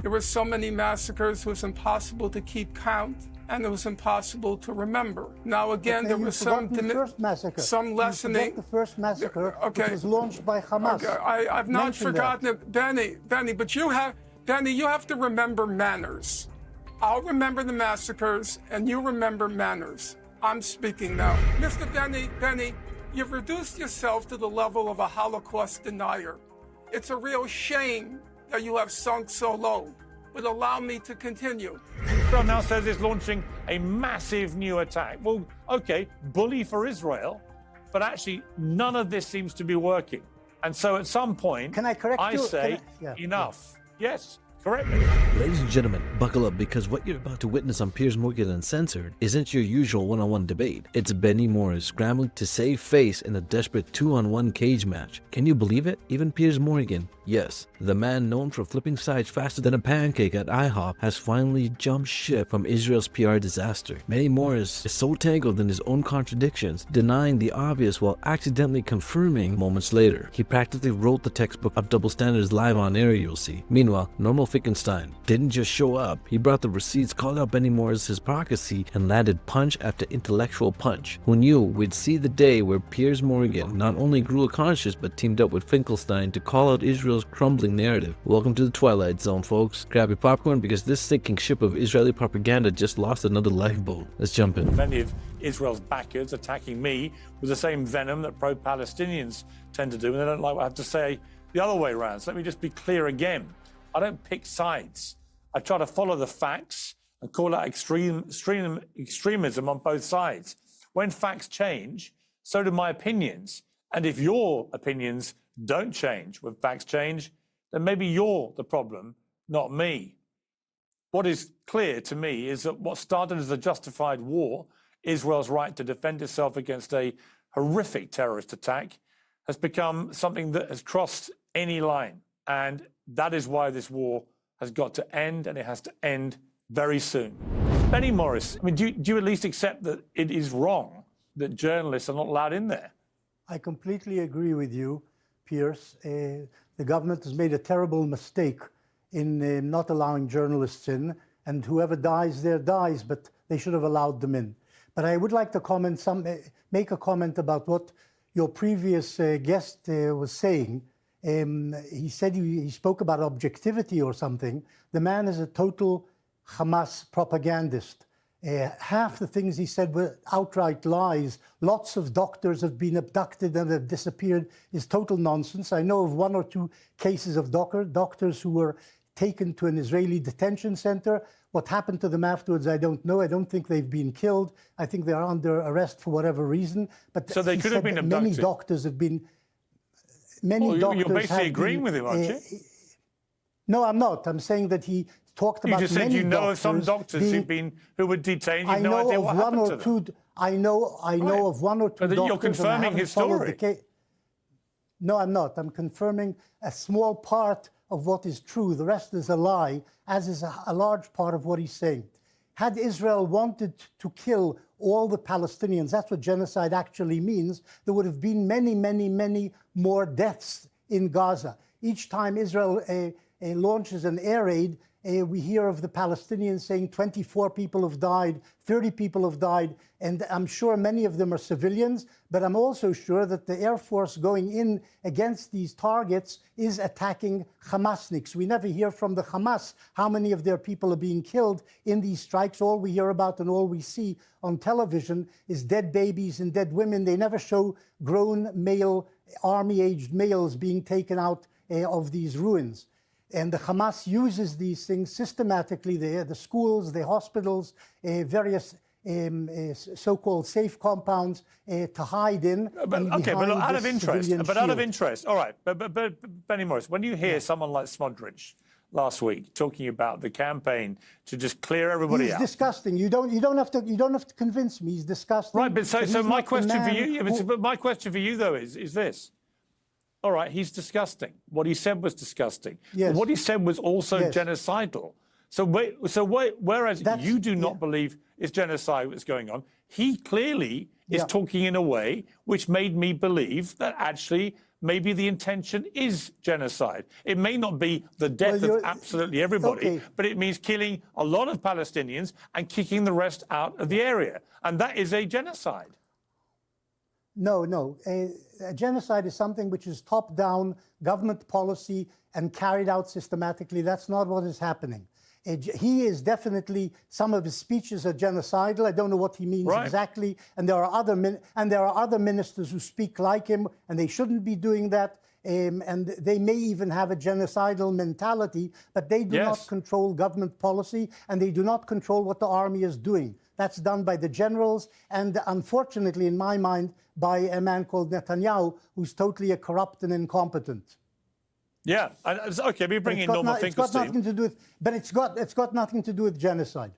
There were so many massacres, it was impossible to keep count, and it was impossible to remember. Now, again, there was some lessening. The first massacre, okay, which was launched by Hamas. Okay, I've not forgotten it, Benny, but you have to remember manners. I'll remember the massacres, and you remember manners. I'm speaking now. Mr. Benny, you've reduced yourself to the level of a Holocaust denier. It's a real shame that you have sunk so low, but allow me to continue. Israel now says it's launching a massive new attack. Well, okay, bully for Israel, but actually none of this seems to be working. And so at some point, Can I correct I you? say enough. Yes. Correct me. Ladies and gentlemen, buckle up because what you're about to witness on Piers Morgan Uncensored isn't your usual one-on-one debate. It's Benny Morris scrambling to save face in a desperate two-on-one cage match. Can you believe it? Even Piers Morgan, yes, the man known for flipping sides faster than a pancake at IHOP, has finally jumped ship from Israel's PR disaster. Benny Morris is so tangled in his own contradictions, denying the obvious while accidentally confirming moments later. He practically wrote the textbook of double standards live on air, you'll see. Meanwhile, normal Finkelstein didn't just show up, he brought the receipts, called out Benny Morris' hypocrisy, and landed punch after intellectual punch. Who knew we'd see the day where Piers Morgan not only grew a conscience but teamed up with Finkelstein to call out Israel's crumbling narrative. Welcome to the Twilight Zone, folks. Grab your popcorn because this sinking ship of Israeli propaganda just lost another lifeboat. Let's jump in. Many of Israel's backers attacking me with the same venom that pro-Palestinians tend to do, and they don't like what I have to say the other way around. So let me just be clear again. I don't pick sides. I try to follow the facts and call out extremism on both sides. When facts change, so do my opinions. And if your opinions don't change when facts change, then maybe you're the problem, not me. What is clear to me is that what started as a justified war, Israel's right to defend itself against a horrific terrorist attack, has become something that has crossed any line. And that is why this war has got to end, and it has to end very soon. Benny Morris, I mean, do you at least accept that it is wrong that journalists are not allowed in there? I completely agree with you, Piers. The government has made a terrible mistake in not allowing journalists in, and whoever dies there dies, but they should have allowed them in. But I would like to make a comment about what your previous guest was saying. He said he spoke about objectivity or something. The man is a total Hamas propagandist. Half the things he said were outright lies. Lots of doctors have been abducted and have disappeared is total nonsense. I know of one or two cases of doctors who were taken to an Israeli detention center. What happened to them afterwards, I don't know. I don't think they've been killed. I think they're under arrest for whatever reason. But so they could have been abducted. Many doctors have been... Doctors you're basically agreeing with him, aren't you? No, I'm not. I'm saying that he talked about. You just said you know of some doctors who were detained. You have no idea what happened to them. I know of one or two doctors. You're confirming his story. No, I'm not. I'm confirming a small part of what is true. The rest is a lie, as is a large part of what he's saying. Had Israel wanted to kill all the Palestinians, that's what genocide actually means, there would have been many, many, many more deaths in Gaza. Each time Israel launches an air raid, we hear of the Palestinians saying 24 people have died, 30 people have died, and I'm sure many of them are civilians, but I'm also sure that the Air Force going in against these targets is attacking Hamasniks. We never hear from the Hamas how many of their people are being killed in these strikes. All we hear about and all we see on television is dead babies and dead women. They never show grown male, army-aged males being taken out of these ruins. And the Hamas uses these things systematically, the schools, the hospitals, various so-called safe compounds to hide in. But out of interest, all right. But Benny Morris, when you hear someone like Smodrich last week talking about the campaign to just clear everybody out, he's disgusting. You don't have to convince me. He's disgusting. Right, but so my question for you, but my question for you though is this. All right, he's disgusting. What he said was disgusting. Yes. What he said was also genocidal. Whereas you do not believe it's genocide that's going on, he clearly is talking in a way which made me believe that actually maybe the intention is genocide. It may not be the death of absolutely everybody, but it means killing a lot of Palestinians and kicking the rest out of the area. And that is a genocide. No. A genocide is something which is top-down government policy and carried out systematically. That's not what is happening. He is definitely, some of his speeches are genocidal. I don't know what he means exactly. And there are other ministers who speak like him, and they shouldn't be doing that. And they may even have a genocidal mentality, but they do not control government policy, and they do not control what the army is doing. That's done by the generals, and unfortunately, in my mind, by a man called Netanyahu, who's totally corrupt and incompetent. Yeah, okay, we bring in Norman Finkelstein. It's got nothing to do with, but it's got nothing to do with genocide.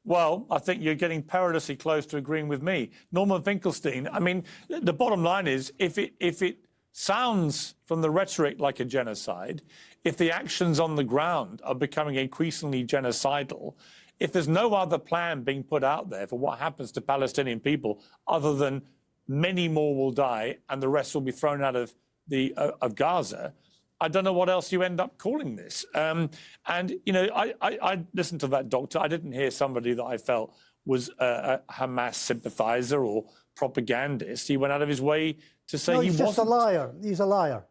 Well, I think you're getting perilously close to agreeing with me. Norman Finkelstein, I mean, the bottom line is, if it sounds from the rhetoric like a genocide, if the actions on the ground are becoming increasingly genocidal, if there's no other plan being put out there for what happens to Palestinian people other than many more will die and the rest will be thrown out of Gaza, I don't know what else you end up calling this. And, you know, I listened to that doctor. I didn't hear somebody that I felt was a Hamas sympathizer or propagandist. He went out of his way to say he wasn't. He's just a liar. He's a liar.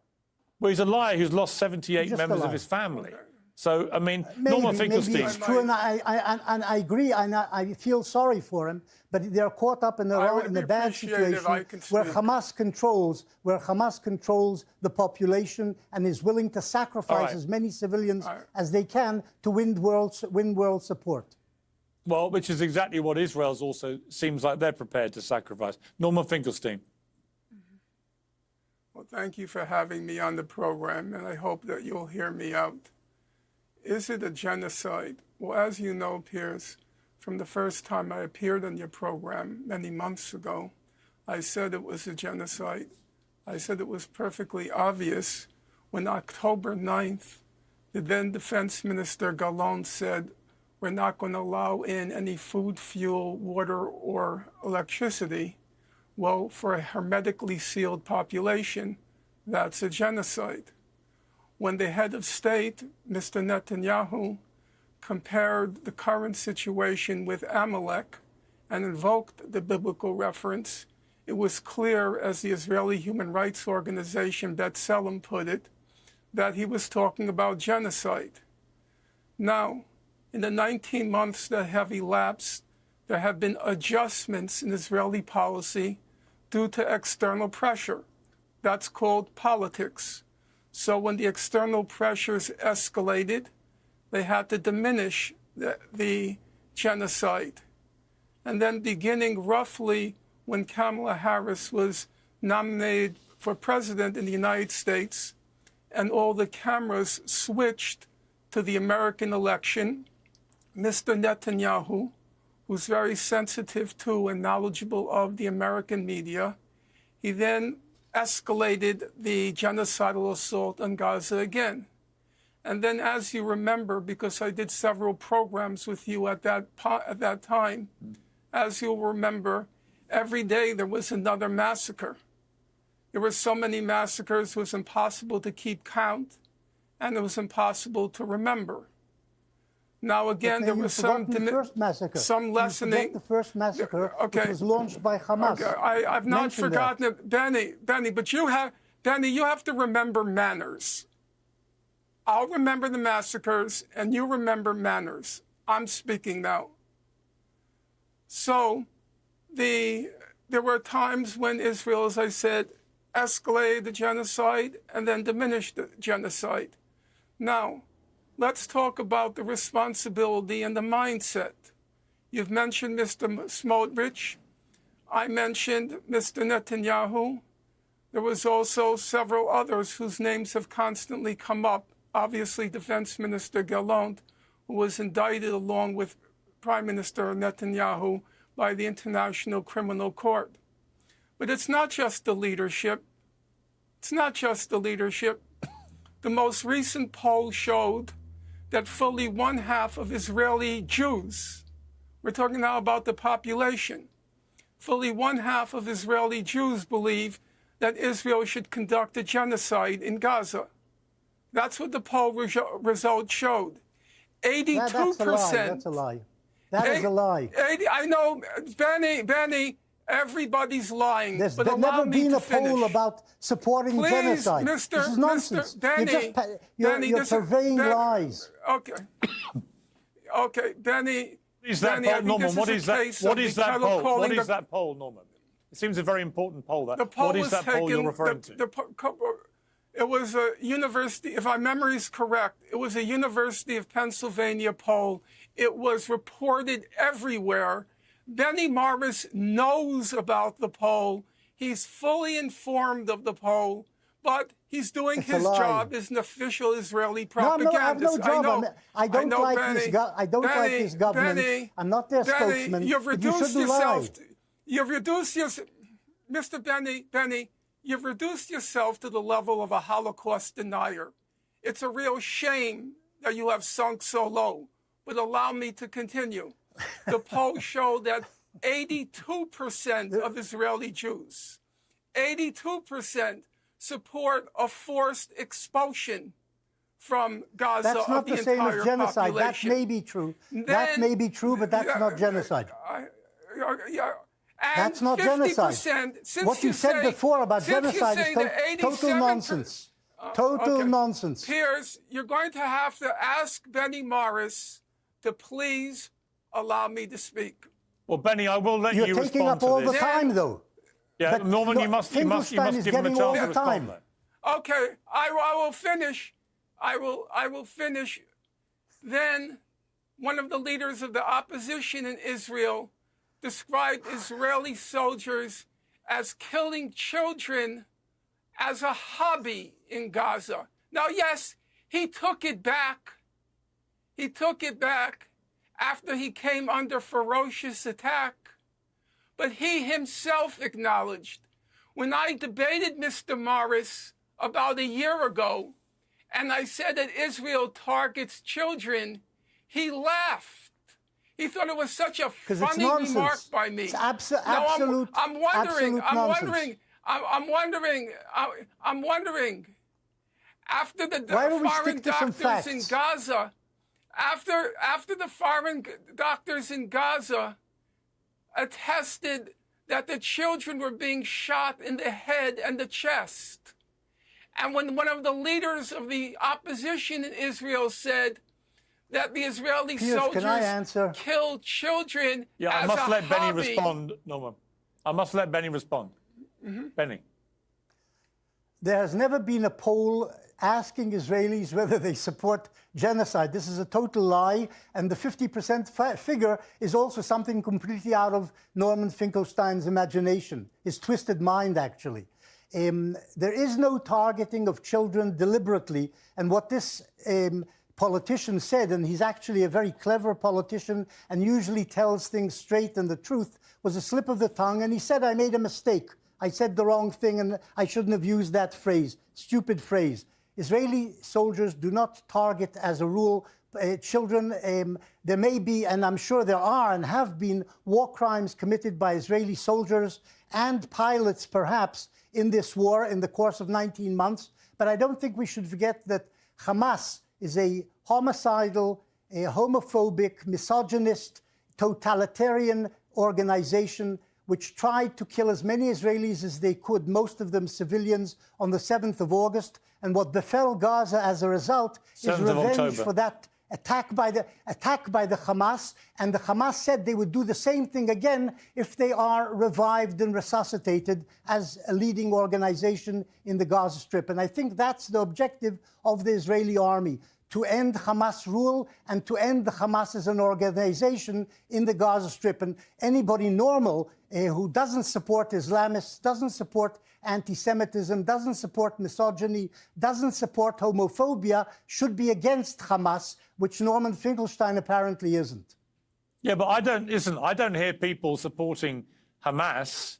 Well, he's a liar who's lost 78 members of his family. So, I mean, Norman Finkelstein. Maybe it's true, and I agree, and I feel sorry for him, but they're caught up in the bad situation where Hamas controls the population and is willing to sacrifice as many civilians as they can to win world support. Well, which is exactly what Israel's also seems like they're prepared to sacrifice. Norman Finkelstein. Well, thank you for having me on the program, and I hope that you'll hear me out. Is it a genocide? Well, as you know, Piers, from the first time I appeared on your program many months ago, I said it was a genocide. I said it was perfectly obvious when October 9th, the then Defense Minister Gallant said, we're not going to allow in any food, fuel, water, or electricity. Well, for a hermetically sealed population, that's a genocide. When the head of state, Mr. Netanyahu, compared the current situation with Amalek and invoked the biblical reference, it was clear, as the Israeli human rights organization B'Tselem put it, that he was talking about genocide. Now, in the 19 months that have elapsed, there have been adjustments in Israeli policy due to external pressure. That's called politics. So when the external pressures escalated, they had to diminish the genocide. And then beginning roughly when Kamala Harris was nominated for president in the United States, and all the cameras switched to the American election, Mr. Netanyahu, who's very sensitive to and knowledgeable of the American media, he then escalated the genocidal assault on Gaza again. And then, as you remember, because I did several programs with you at that time, as you'll remember, every day there was another massacre. There were so many massacres, it was impossible to keep count, and it was impossible to remember. Now, again, there was some lessening. The first massacre, which was launched by Hamas. Okay. I've not forgotten it, Benny. But you have to remember manners. I'll remember the massacres, and you remember manners. I'm speaking now. So, there were times when Israel, as I said, escalated the genocide and then diminished the genocide. Now, let's talk about the responsibility and the mindset. You've mentioned Mr. Smotrich. I mentioned Mr. Netanyahu. There was also several others whose names have constantly come up. Obviously, Defense Minister Gallant, who was indicted along with Prime Minister Netanyahu by the International Criminal Court. But it's not just the leadership. It's not just the leadership. The most recent poll showed that fully 1/2 of Israeli Jews, we're talking now about the population, fully one half of Israeli Jews believe that Israel should conduct a genocide in Gaza. That's what the poll result showed. 82%. That's a lie. That is a lie. I know, Benny, everybody's lying. There's but never been a finish. poll about supporting Please, genocide. This is nonsense. You're purveying lies. Okay. Okay, Benny. Is that Benny, poll, Norman? What is that? What is that poll? What is that poll, Norman? It seems a very important poll. That. The poll What is was that poll you're referring to? It was a university, if my memory is correct, it was a University of Pennsylvania poll. It was reported everywhere. Benny Morris knows about the poll. He's fully informed of the poll, but he's doing his job as an official Israeli propagandist. No, I have no job. I don't like this government. Benny, I'm not their spokesman. You've reduced yourself. Mr. Benny, you've reduced yourself to the level of a Holocaust denier. It's a real shame that you have sunk so low. But allow me to continue. The poll showed that 82% of Israeli Jews, 82% support a forced expulsion from Gaza. That's not the same as genocide. Population. That may be true. That may be true, but that's not genocide. That's not genocide. What you said before about genocide is total nonsense. Total nonsense. Piers, you're going to have to ask Benny Morris to please allow me to speak. Well, Benny, I will let you respond to this. You're taking up all the time, though. Yeah, but Norman, you must give him a chance to respond. Okay, I will finish. I will finish. Then, one of the leaders of the opposition in Israel described Israeli soldiers as killing children as a hobby in Gaza. Now, yes, he took it back. He took it back after he came under ferocious attack. But he himself acknowledged, when I debated Mr. Morris about a year ago, and I said that Israel targets children, he laughed. He thought it was such a funny remark by me. It's absolute I'm wondering, after the foreign doctors in Gaza, after the foreign doctors in Gaza attested that the children were being shot in the head and the chest, and when one of the leaders of the opposition in Israel said that the Israeli soldiers kill children as a hobby. I must let Benny respond, Norman. I must let Benny respond. Benny. There has never been a poll asking Israelis whether they support genocide. This is a total lie, and the 50% figure is also something completely out of Norman Finkelstein's imagination, his twisted mind, actually. There is no targeting of children deliberately, and what this politician said, and he's actually a very clever politician and usually tells things straight and the truth, was a slip of the tongue, and he said, I made a mistake. I said the wrong thing, and I shouldn't have used that phrase, stupid phrase. Israeli soldiers do not target, as a rule, children. There may be, and I'm sure there are and have been, war crimes committed by Israeli soldiers and pilots, perhaps, in this war in the course of 19 months. But I don't think we should forget that Hamas is a homicidal, a homophobic, misogynist, totalitarian organization which tried to kill as many Israelis as they could, most of them civilians, on the 7th of August. And what befell Gaza as a result is revenge for that attack by the Hamas. And the Hamas said they would do the same thing again if they are revived and resuscitated as a leading organization in the Gaza Strip. And I think that's the objective of the Israeli army, to end Hamas rule and to end the Hamas as an organization in the Gaza Strip. And anybody normal who doesn't support Islamists, doesn't support anti-Semitism, doesn't support misogyny, doesn't support homophobia, should be against Hamas, which Norman Finkelstein apparently isn't. Yeah, but I don't hear people supporting Hamas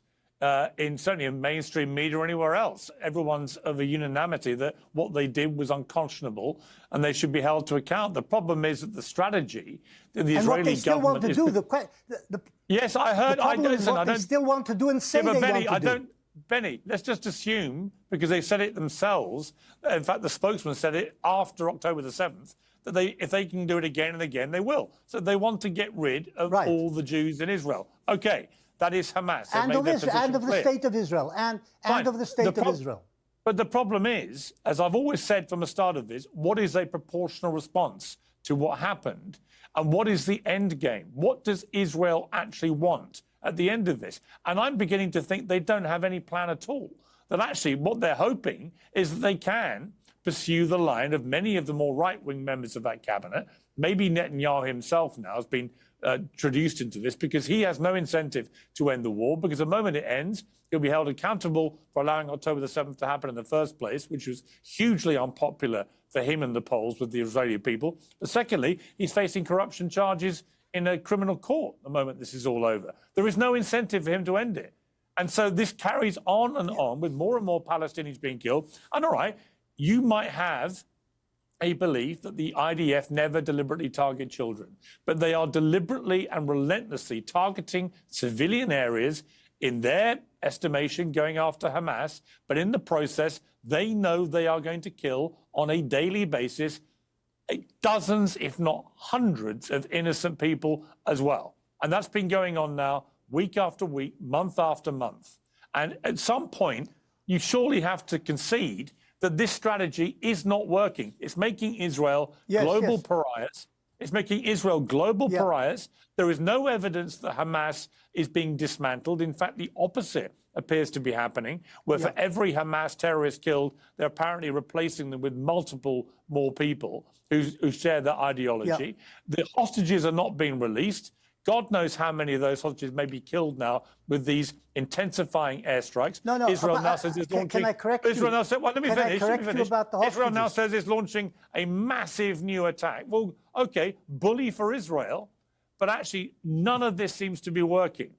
certainly in mainstream media or anywhere else. Everyone's of a unanimity that what they did was unconscionable and they should be held to account. The problem is that the strategy that the Israeli government is... Yes, I heard. They still want to do and say they want to do. Benny, let's just assume, because they said it themselves, in fact, the spokesman said it after October the 7th, that if they can do it again and again, they will. So they want to get rid of all the Jews in Israel. Okay, that is Hamas. And of the state of Israel. And of the state of Israel. But the problem is, as I've always said from the start of this, what is a proportional response to what happened? And what is the end game? What does Israel actually want at the end of this? And I'm beginning to think they don't have any plan at all. That actually what they're hoping is that they can pursue the line of many of the more right-wing members of that cabinet. Maybe Netanyahu himself now has been introduced into this because he has no incentive to end the war, because the moment it ends, he'll be held accountable for allowing October the 7th to happen in the first place, which was hugely unpopular for him and the polls with the Israeli people. But secondly, he's facing corruption charges in a criminal court the moment this is all over. There is no incentive for him to end it. And so this carries on and on with more and more Palestinians being killed. And all right, you might have a belief that the IDF never deliberately target children, but they are deliberately and relentlessly targeting civilian areas in their estimation, going after Hamas. But in the process, they know they are going to kill on a daily basis dozens, if not hundreds, of innocent people as well. And that's been going on now week after week, month after month. And at some point, you surely have to concede that this strategy is not working. It's making Israel global pariahs. It's making Israel global pariahs. There is no evidence that Hamas is being dismantled. In fact, the opposite appears to be happening, where for every Hamas terrorist killed, they're apparently replacing them with multiple more people who share that ideology. The hostages are not being released. God knows how many of those hostages may be killed now with these intensifying airstrikes. Israel now says it's launching... Can I correct you? Israel now said, well, let me finish. About the Israel now says it's launching a massive new attack. Well, okay, bully for Israel, but actually none of this seems to be working.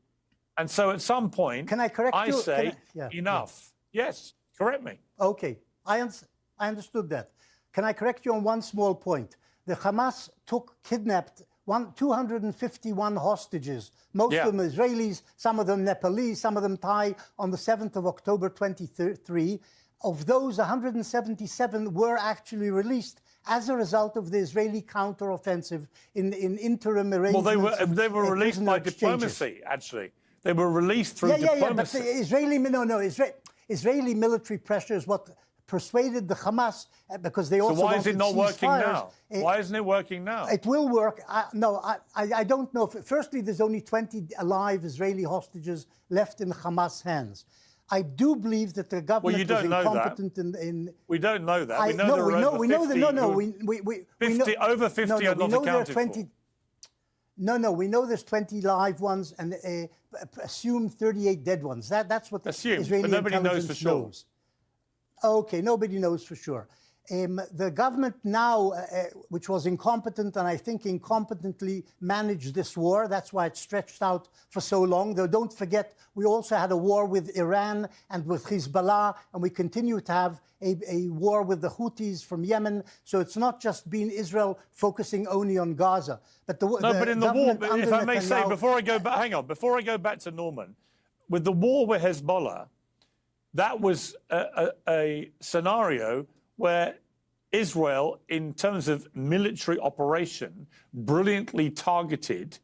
And so at some point, I say enough. Yes, correct me. Okay, I understood that. Can I correct you on one small point? The Hamas kidnapped 251 hostages, most of them Israelis, some of them Nepalese, some of them Thai, on the 7th of October 2023. Of those, 177 were actually released as a result of the Israeli counteroffensive in interim arrangements. Well, they were released by diplomacy, actually. They were released through diplomacy. But the Israeli military pressure is what persuaded the Hamas, because they also... So why is it not working now? Why isn't it working now? It will work. I don't know. Firstly, there's only 20 alive Israeli hostages left in Hamas hands. I do believe that the government is incompetent in... We don't know that. We know there are over 50. Over 50 are not accounted for. We know there's 20 live ones and assume 38 dead ones. That's what Israeli nobody knows for sure. knows. Okay, nobody knows for sure. The government now, which was incompetent and I think incompetently managed this war, that's why it stretched out for so long. Though don't forget, we also had a war with Iran and with Hezbollah, and we continue to have a war with the Houthis from Yemen. So it's not just been Israel focusing only on Gaza. But but in the war, if I may say, before I go back to Norman, with the war with Hezbollah, that was a scenario where Israel, in terms of military operation, brilliantly targeted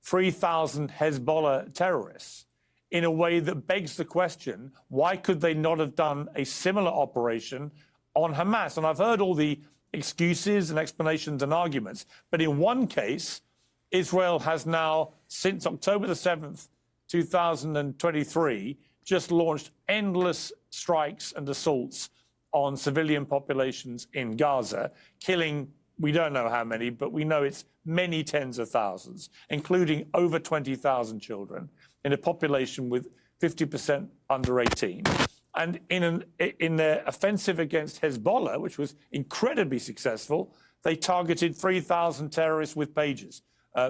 3,000 Hezbollah terrorists in a way that begs the question, why could they not have done a similar operation on Hamas? And I've heard all the excuses and explanations and arguments, but in one case, Israel has now, since October the 7th, 2023, just launched endless strikes and assaults on civilian populations in Gaza, killing, we don't know how many, but we know it's many tens of thousands, including over 20,000 children in a population with 50% under 18. And in their offensive against Hezbollah, which was incredibly successful, they targeted 3,000 terrorists with pages.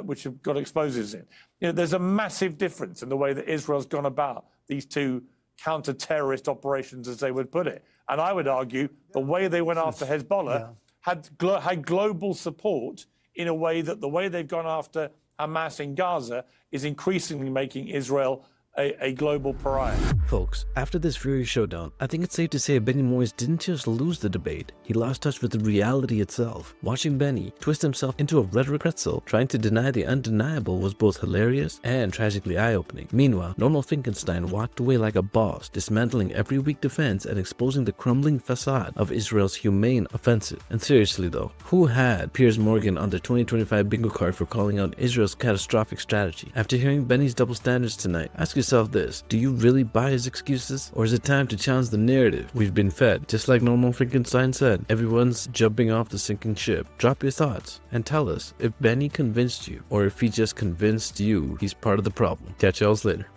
which have got explosives in. You know, there's a massive difference in the way that Israel's gone about these two counter-terrorist operations, as they would put it. And I would argue the way they went after Hezbollah had global support in a way that the way they've gone after Hamas in Gaza is increasingly making Israel a global pariah. Folks, after this Fury showdown, I think it's safe to say Benny Morris didn't just lose the debate, he lost touch with the reality itself. Watching Benny twist himself into a rhetoric pretzel, trying to deny the undeniable, was both hilarious and tragically eye-opening. Meanwhile, Normal Finkelstein walked away like a boss, dismantling every weak defense and exposing the crumbling facade of Israel's humane offensive. And seriously though, who had Piers Morgan on the 2025 bingo card for calling out Israel's catastrophic strategy? After hearing Benny's double standards tonight, ask yourself this: do you really buy his excuses? Or is it time to challenge the narrative we've been fed? Just like Normal Finkelstein said, everyone's jumping off the sinking ship. Drop your thoughts and tell us if Benny convinced you, or if he just convinced you he's part of the problem. Catch y'all later.